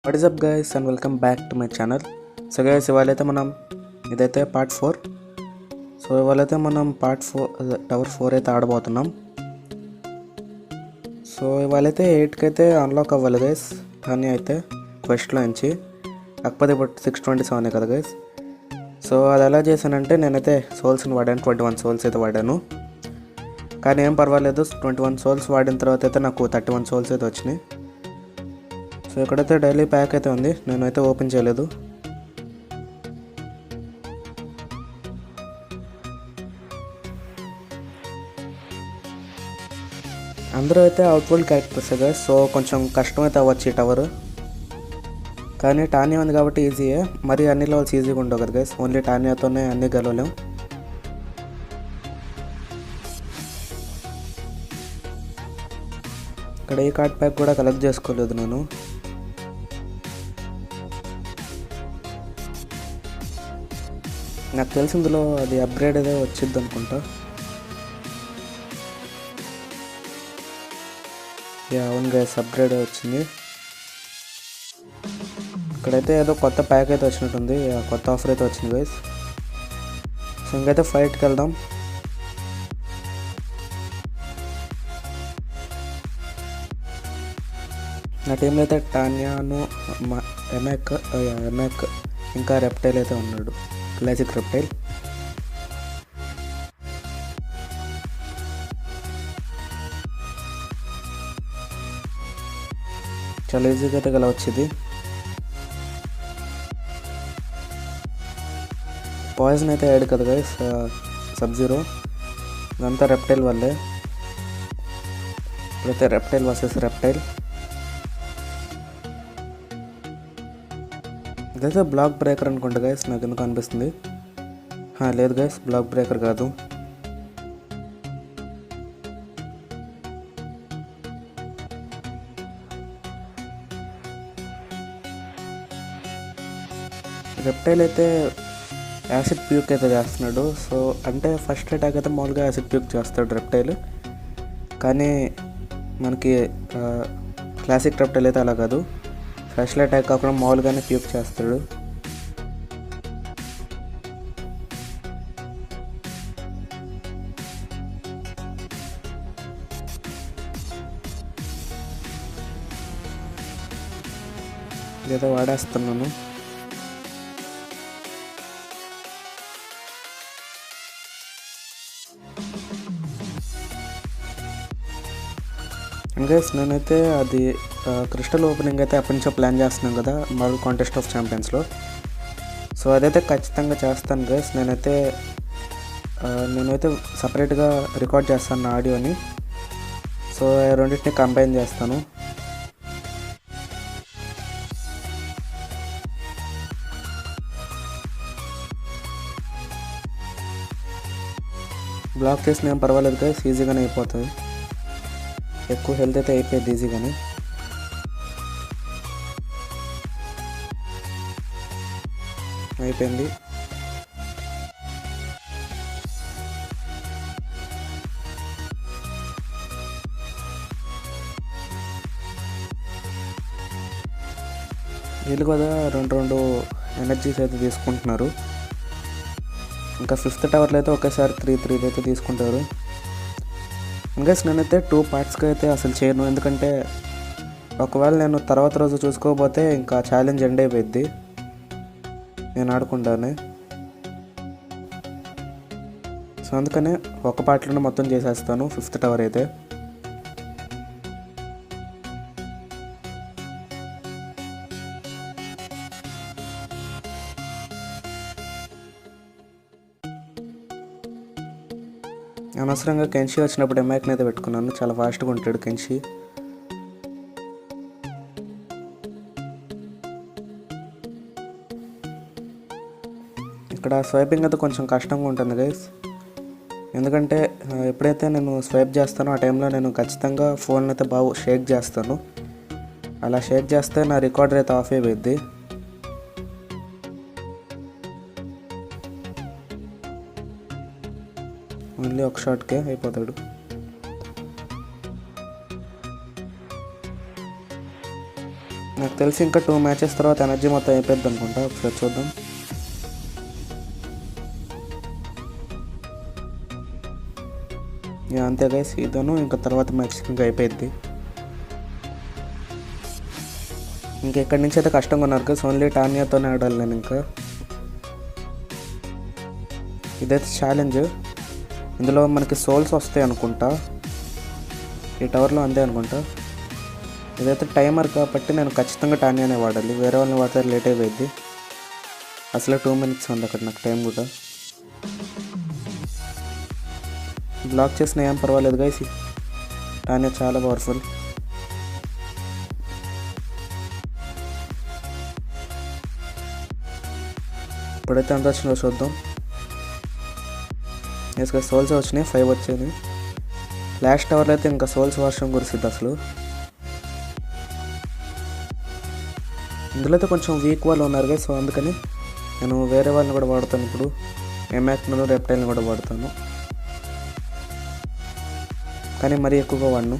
What is up guys and welcome back to my channel. So guys ఇవాళైతే మనం ఇదైతే part 4. So ఇవాళైతే మనం tower 4 అయితే ఆడబోతున్నాం. సో ఇవాళైతే 8కి అయితే అన్లాక్ అవ్వాలి గైస్, కానీ అయితే క్వెస్ట్లో నుంచి కాకపోతే ఇప్పుడు 627 కదా గైస్. సో అది ఎలా చేశానంటే నేనైతే సోల్స్ని వాడాను, 21 సోల్స్ అయితే వాడాను. కానీ ఏం పర్వాలేదు, 21 సోల్స్ వాడిన తర్వాత అయితే నాకు 31 సోల్స్ అయితే వచ్చినాయి. సో ఇక్కడైతే డైలీ ప్యాక్ అయితే ఉంది, నేనైతే ఓపెన్ చేయలేదు. అందరూ అయితే అవుట్వర్ల్డ్ క్యారెక్టర్స్ కదా, సో కొంచెం కష్టం అయితే అవ్వచ్చు ఈ టవర్. కానీ టానియా ఉంది కాబట్టి ఈజీయే, మరి అన్ని లెవెల్స్ ఈజీగా ఉండవు కదా గైస్, ఓన్లీ టానియాతోనే అన్ని గెలవలేం. ఇక్కడ ఈ కార్డ్ ప్యాక్ కూడా కలెక్ట్ చేసుకోలేదు నేను. నాకు తెలిసి ఇందులో అది అప్గ్రేడ్ అదే వచ్చింది అనుకుంటా. అవును గైస్, అప్గ్రేడ్ వచ్చింది. ఇక్కడైతే ఏదో కొత్త ప్యాక్ అయితే వచ్చినట్టుంది, కొత్త ఆఫర్ అయితే వచ్చింది గైస్. సో ఇంకైతే ఫైట్కి వెళ్దాం. నా టీంలో అయితే టానియాను, ఎమాక్ ఇంకా రెప్టైల్ అయితే ఉన్నాడు, క్లాసిక్ రెప్టైల్. చాలా ఈజీగా అయితే గెలవచ్చింది. పాయిజన్ అయితే యాడ్ కదా గైస్, సబ్-జీరో, ఇదంతా రెప్టైల్ వల్లే. ఇప్పుడైతే రెప్టైల్ వర్సెస్ రెప్టైల్. ఇదైతే బ్లాక్ బ్రేకర్ అనుకుంటా గైస్, నాకు ఎందుకు అనిపిస్తుంది. లేదు గైస్, బ్లాక్ బ్రేకర్ కాదు. రెప్టైల్ అయితే యాసిడ్ ప్యూక్ అయితే చేస్తున్నాడు. సో అంటే ఫస్ట్ అటాక్ అయితే మామూలుగా యాసిడ్ ప్యూక్ చేస్తాడు రెప్టైల్, కానీ మనకి క్లాసిక్ రెప్టైల్ అయితే అలా కాదు, స్పెషల్ అటాక్ కాకుండా మామూలుగానే ప్యూక్ చేస్తాడు. ఇదైతే వాడేస్తున్నాను. గైస్ నేనైతే అది క్రిస్టల్ ఓపెనింగ్ అయితే అప్పటి నుంచో ప్లాన్ చేస్తున్నాను కదా, మార్వెల్ కాంటెస్ట్ ఆఫ్ ఛాంపియన్స్లో. సో అదైతే ఖచ్చితంగా చేస్తాను గైస్. నేనైతే సపరేట్గా రికార్డ్ చేస్తాను నా ఆడియోని. సో రెండింటిని కంబైన్ చేస్తాను. బ్లాక్ చేసిన ఏం పర్వాలేదు గైస్, ఈజీగానే అయిపోతుంది. ఎక్కువ హెల్త్ అయితే అయిపోయింది ఈజీగానే. అయిపోయింది. వీళ్ళు కూడా రెండు ఎనర్జీస్ అయితే తీసుకుంటున్నారు. ఇంకా 5th టవర్లో అయితే ఒకేసారి 3 అయితే తీసుకుంటారు. ఇంకా నేనైతే 2 పార్ట్స్కి అయితే అసలు చేయను, ఎందుకంటే ఒకవేళ నేను తర్వాత రోజు చూసుకోకపోతే ఇంకా ఛాలెంజ్ ఎండ్ అయిపోయింది నేను ఆడకుండానే. సో అందుకనే ఒక పార్ట్లోనే మొత్తం చేసేస్తాను 5th టవర్ అయితే. అనవసరంగా కెన్షి వచ్చినప్పుడు ఎమాక్ని అయితే పెట్టుకున్నాను, చాలా ఫాస్ట్గా ఉంటాడు కెన్షి. ఇక్కడ స్వైపింగ్ అయితే కొంచెం కష్టంగా ఉంటుంది గైస్, ఎందుకంటే ఎప్పుడైతే నేను స్వైప్ చేస్తానో ఆ టైంలో నేను ఖచ్చితంగా ఫోన్ అయితే బాగా షేక్ చేస్తాను. అలా షేక్ చేస్తే నా రికార్డర్ అయితే ఆఫ్ అయిపోయింది. ఓన్లీ ఒక షాట్కే అయిపోతాడు. నాకు తెలిసి ఇంకా 2 మ్యాచెస్ తర్వాత ఎనర్జీ మొత్తం అయిపోద్ది అనుకుంటా. ఒకసారి చూద్దాం. అంతే గైస్, ఇదను ఇంకా తర్వాత మ్యాచ్ ఇంకా అయిపోయింది. ఇంకా ఇక్కడి నుంచి అయితే కష్టంగా ఉన్నారు గైస్. ఓన్లీ టానియాతోనే ఆడాలి నేను. ఇంకా ఇదైతే ఛాలెంజ్. ఇందులో మనకి సోల్స్ వస్తాయి అనుకుంటా, ఈ టవర్లో అంతే అనుకుంటా. ఇదైతే టైమర్ కాబట్టి నేను ఖచ్చితంగా టానియానే వాడాలి. వేరే వాళ్ళని వాడితే లేట్ అయిపోయింది. అసలు 2 minutes ఉంది అక్కడ నాకు టైం కూడా. బ్లాక్ చేసిన ఏం పర్వాలేదు గైస్, టానియా చాలా పవర్ఫుల్. ఇప్పుడైతే అంత వచ్చిందో చూద్దాం. ఎస్ గైస్, సోల్స్ వచ్చినాయి, 5 వచ్చాయి. లాస్ట్ టవర్లో అయితే ఇంకా సోల్స్ వర్షం కురిసిద్ది అసలు. ఇందులో అయితే కొంచెం వీక్ వాళ్ళు ఉన్నారు గైస్. సో అందుకని నేను వేరే వాళ్ళని కూడా వాడతాను. ఇప్పుడు ఎమాక్ను, రెప్టైల్ని కూడా వాడతాను, కానీ మరీ ఎక్కువగా వాడను.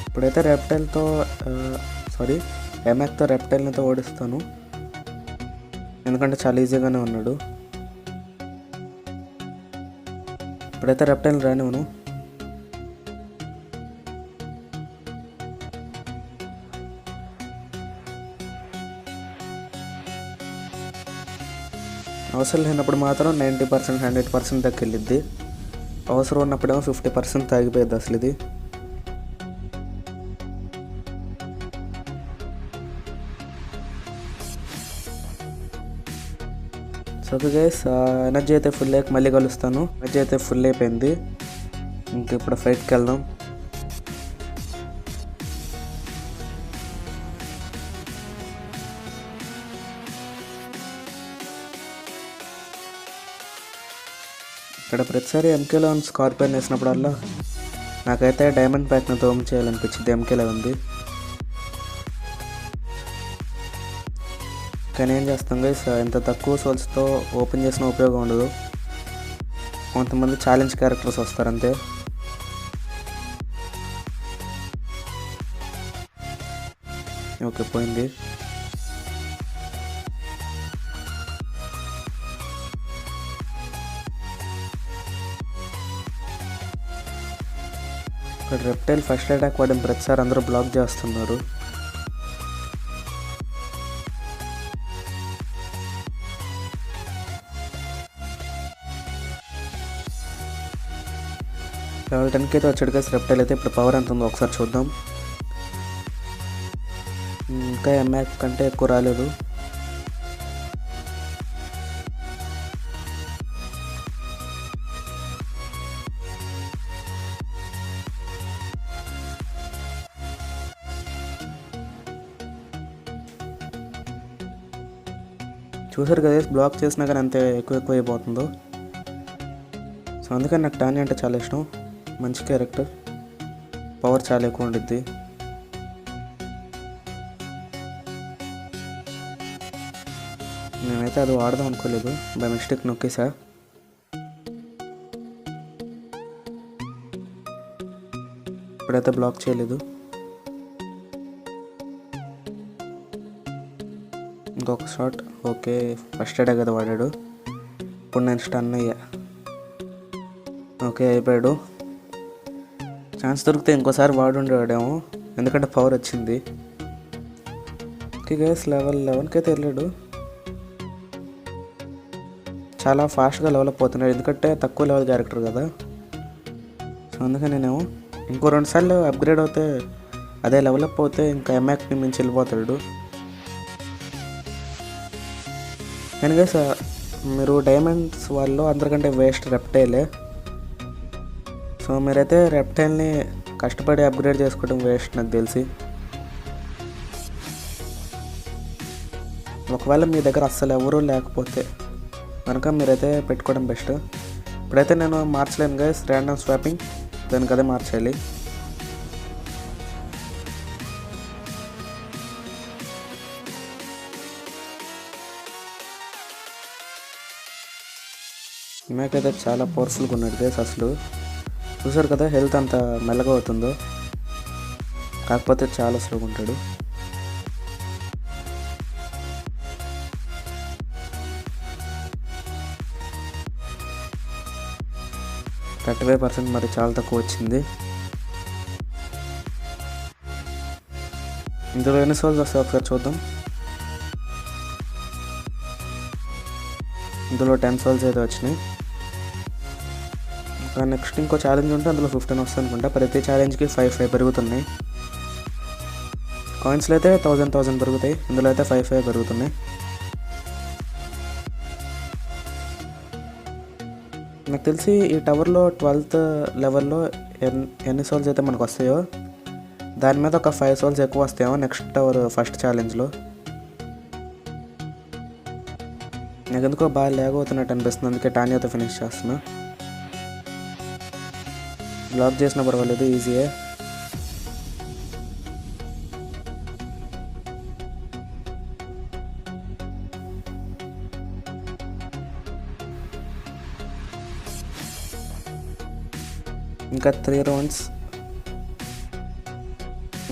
ఇప్పుడైతే రెప్టైల్తో ఎమాక్తో రెప్టైల్నితో ఓడిస్తాను, ఎందుకంటే చాలా ఈజీగానే ఉన్నాడు. ఇప్పుడైతే రెప్టైల్ రానివ్వను. అవసరం లేనప్పుడు మాత్రం 90%, 100% దాకా వెళ్ళిద్ది. అవసరం ఉన్నప్పుడేమో 50% తాగిపోయింది అసలు ఇది. సో గైస్, ఎనర్జీ అయితే ఫుల్ అయ్యాక మళ్ళీ కలుస్తాను. ఎనర్జీ అయితే ఫుల్ అయిపోయింది. ఇంక ఇప్పుడు ఫైట్కి వెళ్దాం. ఇక్కడ ప్రతిసారి MK11 స్కార్పియన్ వేసినప్పుడల్లా నాకైతే డైమండ్ ప్యాక్ని తోమ చేయాలనిపించింది. MK11ది. కానీ ఏం చేస్తాం గైస్, ఎంత తక్కువ సోల్స్తో ఓపెన్ చేసిన ఉపయోగం ఉండదు. కొంతమంది ఛాలెంజ్ క్యారెక్టర్స్ వస్తారు అంతే. ఓకే, పోయింది. ఇక్కడ రెప్టైల్ ఫస్ట్ అటాక్ వాడిన ప్రతిసారి అందరూ బ్లాక్ చేస్తున్నారు. లెవెల్ 10కి అయితే వచ్చాడు కదా రెప్టైల్ అయితే. ఇప్పుడు పవర్ ఎంత ఉందో ఒకసారి చూద్దాం. ఇంకా ఎమ్యాక్ కంటే ఎక్కువ రాలేదు. చూసారు కదా, బ్లాక్ చేసినా కానీ అంతే ఎక్కువ అయిపోతుందో. సో అందుకని నాకు టానీ అంటే చాలా ఇష్టం. మంచి క్యారెక్టర్, పవర్ చాలా ఎక్కువ ఉండిద్ది. నేనైతే అది వాడదాం అనుకోలేదు, బై మిస్టేక్ నొక్కేసా. ఇప్పుడైతే బ్లాక్ చేయలేదు. ఇంకొక షాట్. ఓకే, ఫస్ట్ ఎయిడే కదా వాడాడు. ఇప్పుడు నేను స్టన్ అయ్యా. ఓకే, అయిపోయాడు. ఛాన్స్ దొరికితే ఇంకోసారి వాడుండేవాడేమో, ఎందుకంటే పవర్ వచ్చింది. ఓకే గైస్, లెవెల్ 11కి అయితే వెళ్ళాడు. చాలా ఫాస్ట్గా డెవలప్ అవుతున్నాడు, ఎందుకంటే తక్కువ లెవెల్ క్యారెక్టర్ కదా. సో అందుకని నేనేమో ఇంకో 2 సార్లు అప్గ్రేడ్ అవుతే, అదే డెవలప్ అవుతే ఇంకా ఎమ్యాక్ని మించి వెళ్ళిపోతాడు. కానీ గైస్, మీరు డైమండ్స్ వాళ్ళు అందరికంటే వేస్ట్ రెప్టైలే. సో మీరైతే రెప్టైల్ని కష్టపడి అప్గ్రేడ్ చేసుకోవడం వేస్ట్ నాకు తెలిసి. ఒకవేళ మీ దగ్గర అస్సలు ఎవరూ లేకపోతే కనుక మీరైతే పెట్టుకోవడం బెస్ట్. ఇప్పుడైతే నేను మార్చలేను గైస్, ర్యాండమ్ స్వాపింగ్, దానికి అదే మార్చాలి. ఇమాకైతే చాలా పవర్ఫుల్గా ఉన్నాడు గైస్ అసలు. చూసారు కదా హెల్త్ అంత మెల్లగా అవుతుందో, కాకపోతే చాలా స్లోగా ఉంటాడు. %35 మరి చాలా తక్కువ వచ్చింది. ఇందులో ఎన్ని సోల్స్ వస్తాయి ఒకసారి చూద్దాం. ఇందులో 10 సోల్స్ అయితే వచ్చినాయి. ఇంకా నెక్స్ట్ ఇంకో ఛాలెంజ్ ఉంటే అందులో 15 వస్తుంది అనుకుంటా. ప్రతి ఛాలెంజ్కి 5 పెరుగుతున్నాయి. కాయిన్స్లో అయితే 1000 పెరుగుతాయి, ఇందులో అయితే 5 పెరుగుతున్నాయి. నాకు తెలిసి ఈ టవర్లో 12th లెవెల్లో ఎన్ని సోల్స్ అయితే మనకు వస్తాయో దాని మీద ఒక 5 సోల్స్ ఎక్కువ వస్తాయేమో నెక్స్ట్ టవర్ ఫస్ట్ ఛాలెంజ్లో. నాకు ఎందుకో బాగా ల్యాగ్ అవుతున్నట్టు అనిపిస్తుంది, అందుకే టానియాతో ఫినిష్ చేస్తున్నా. బ్లాక్ చేసినా పర్వాలేదు, ఈజీయే. ఇంకా 3 రౌండ్స్,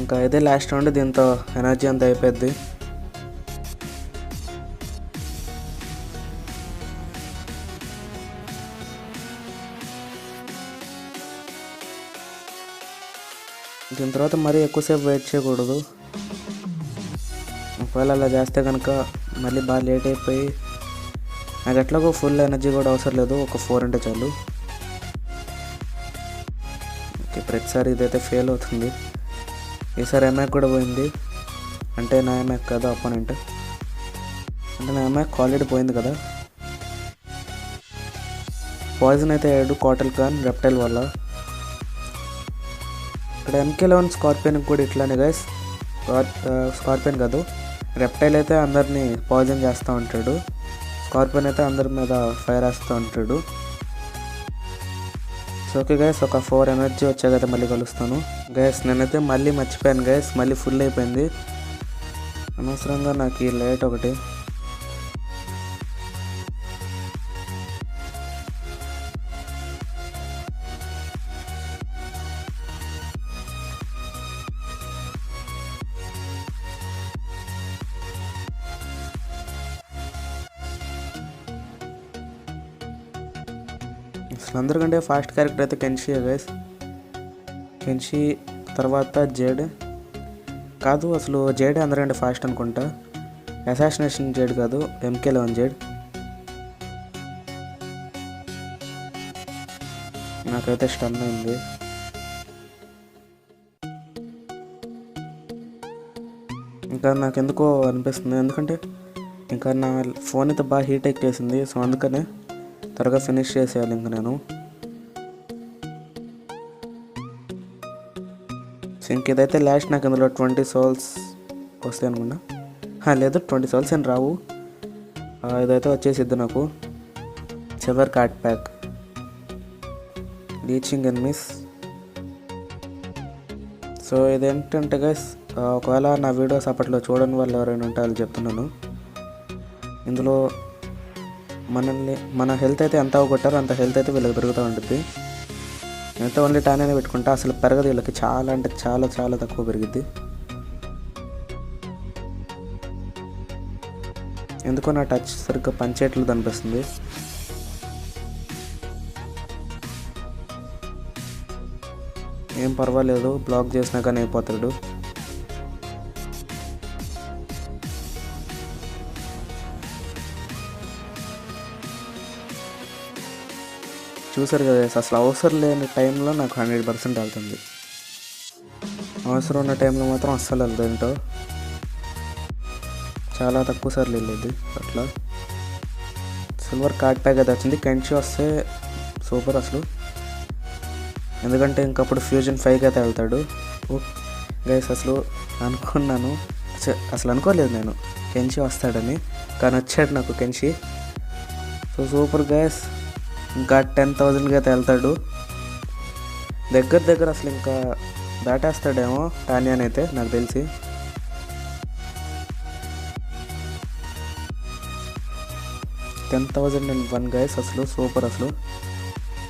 ఇంకా ఇదే లాస్ట్ రౌండ్. దీంతో ఎనర్జీ అంతా అయిపోద్ది. దీని తర్వాత మరీ ఎక్కువసేపు వెయిట్ చేయకూడదు. ఒకవేళ అలా చేస్తే కనుక మళ్ళీ బాగా లేట్ అయిపోయి నాకు ఎట్లాగో ఫుల్ ఎనర్జీ కూడా అవసరం లేదు, ఒక 4 అంటే చాలు. ఓకే, ప్రతిసారి ఇదైతే ఫెయిల్ అవుతుంది. ఈసారి ఎంఐకి కూడా పోయింది, అంటే నా ఎంఐకి కదా అపోనెంట్, అంటే నా ఎంఐకి ఆల్రెడీ పోయింది కదా. పాయిజన్ అయితే అయ్యాడు కాటల్ ఖాన్ రెప్టైల్ వల్ల. ఇక్కడ MK11 స్కార్పియన్కి కూడా ఇట్లానే గైస్. స్కార్పియన్ కాదు, రెప్టైల్ అయితే అందరినీ పాయిజన్ చేస్తూ ఉంటాడు, స్కార్పియన్ అయితే అందరి మీద ఫైర్ వేస్తూ ఉంటాడు. సో ఓకే గైస్, ఒక 4 ఎనర్జీ వచ్చాకైతే మళ్ళీ కలుస్తాను. గైస్ నేనైతే మళ్ళీ మర్చిపోయాను గైస్, మళ్ళీ ఫుల్ అయిపోయింది అనవసరంగా నాకు ఈ లైట్ ఒకటి. అసలు అందరికంటే ఫాస్ట్ క్యారెక్టర్ అయితే కెన్షియే గైస్. కెన్షి తర్వాత జేడ్ కాదు, అసలు జేడ్ అందరికంటే ఫాస్ట్ అనుకుంటా. అసాసినేషన్ జేడ్ కాదు, MK11 జేడ్. నాకైతే స్టన్ అయింది. ఇంకా నాకు ఎందుకో అనిపిస్తుంది, ఎందుకంటే ఇంకా నా ఫోన్ అయితే బాగా హీట్ ఎక్కేసింది. సో అందుకనే త్వరగా ఫినిష్ చేసేయాలి ఇంక నేను. ఇంక ఇదైతే లాస్ట్. నాకు ఇందులో 20 సోల్స్ వస్తాయి అనుకున్నా, లేదు 20 సోల్స్ అని రావు. ఇదైతే వచ్చేసిద్ది నాకు. చివర్ card pack, reaching enemies. So ఇదేంటంటే గైస్, ఒకవేళ నా వీడియోస్ అప్పట్లో చూడని వాళ్ళు ఎవరైనా ఉంటే వాళ్ళు చెప్తున్నాను. ఇందులో మన హెల్త్ అయితే ఎంత అవగొట్టారో అంత హెల్త్ అయితే వీళ్ళకి పెరుగుతూ ఉంటుంది. నేనైతే ఓన్లీ టానియానే పెట్టుకుంటా, అసలు పెరగదు వీళ్ళకి, చాలా అంటే చాలా చాలా తక్కువ పెరిగిద్ది. ఎందుకో నా టచ్ సరిగ్గా పనిచేయట్లేదు అనిపిస్తుంది. ఏం పర్వాలేదు, బ్లాక్ చేసినా కానీ అయిపోతాడు. చూసారు కదా, అసలు అవసరం లేని టైంలో నాకు 100% వెళ్తుంది, అవసరం ఉన్న టైంలో మాత్రం అస్సలు వెళ్తుంది. ఏంటో చాలా తక్కువ సార్లు వెళ్ళేది అట్లా. సిల్వర్ కార్డ్ ప్యాక్ అయితే వచ్చింది. కెన్షి వస్తే సూపర్ అసలు, ఎందుకంటే ఇంకప్పుడు ఫ్యూజన్ 5కి అయితే వెళ్తాడు. గైస్ అసలు అనుకున్నాను, అసలు అనుకోలేదు నేను కెన్షి వస్తాడని, కానీ వచ్చాడు నాకు కెన్షి. సో సూపర్ గైస్, ఇంకా 10,000కి అయితే వెళ్తాడు. దగ్గర అసలు ఇంకా దాటేస్తాడేమో టానియాని అయితే నాకు తెలిసి. $10,001 గైస్, అసలు సూపర్ అసలు.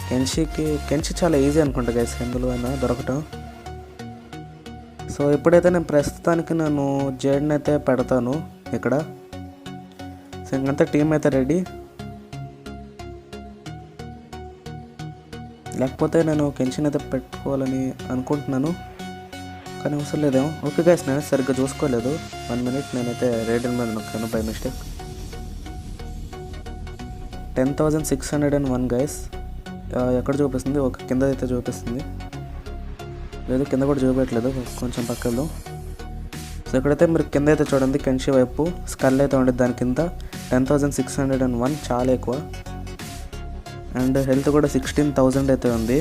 కెన్షి చాలా ఈజీ అనుకుంటా గైస్ ఎందులో అయినా దొరకటం. సో ఇప్పుడైతే నేను ప్రస్తుతానికి నేను జేడ్ని అయితే పెడతాను ఇక్కడ. సో ఇంకంతా టీం అయితే రెడీ. లేకపోతే నేను కెన్షిని అయితే పెట్టుకోవాలని అనుకుంటున్నాను, కానీ అవసరం లేదేమో. ఓకే గైస్, నేను సరిగ్గా చూసుకోలేదు. 1 minute నేనైతే రేడియన్ మీద నొక్కాను బై మిస్టేక్. 10,601 గైస్. ఎక్కడ చూపిస్తుంది? ఒక కింద అయితే చూపిస్తుంది, లేదు కింద కూడా చూపించట్లేదు, కొంచెం పక్కలో. సో ఇక్కడైతే మీరు కింద అయితే చూడండి, కెన్షి వైపు స్కల్ అయితే ఉండేది, దాని కింద 10,601 చాలా ఎక్కువ. అండ్ హెల్త్ కూడా 16,000 అయితే ఉంది.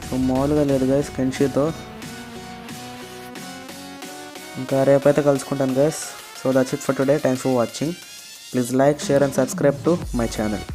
సో మామూలుగా లేదు గైస్ కెన్షితో. ఇంకా రేపైతే కలుసుకుంటాను guys. So that's it for today. Thanks for watching. Please like, share and subscribe to my channel.